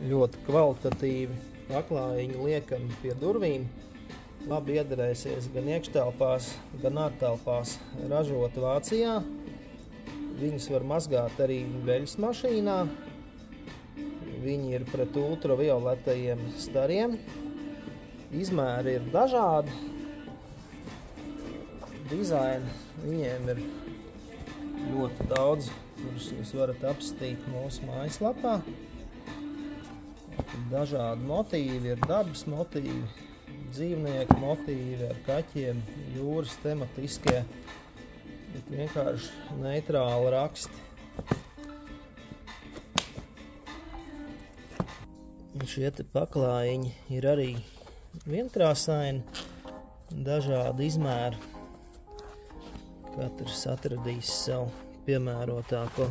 Ļoti kvalitatīvi paklājiņi liekam pie durvīm. Labi iedarēsies gan iekštelpās, gan ārtelpās. Ražot Vācijā. Viņus var mazgāt arī veļas mašīnā. Viņi ir pret ultravioletajiem stariem. Izmēri ir dažādi. Dizaini viņiem ir ļoti daudz, kurus jūs varat apskatīt mūsu mājaslapā. Dažādi motīvi, ir dabas motīvi, dzīvnieku motīvi ar kaķiem, jūras tematiskie, bet vienkārši neitrāli raksti. Un šie te paklājiņi ir arī vienkrāsaini, dažādi izmēri. Katrs atradīs savu piemērotāko.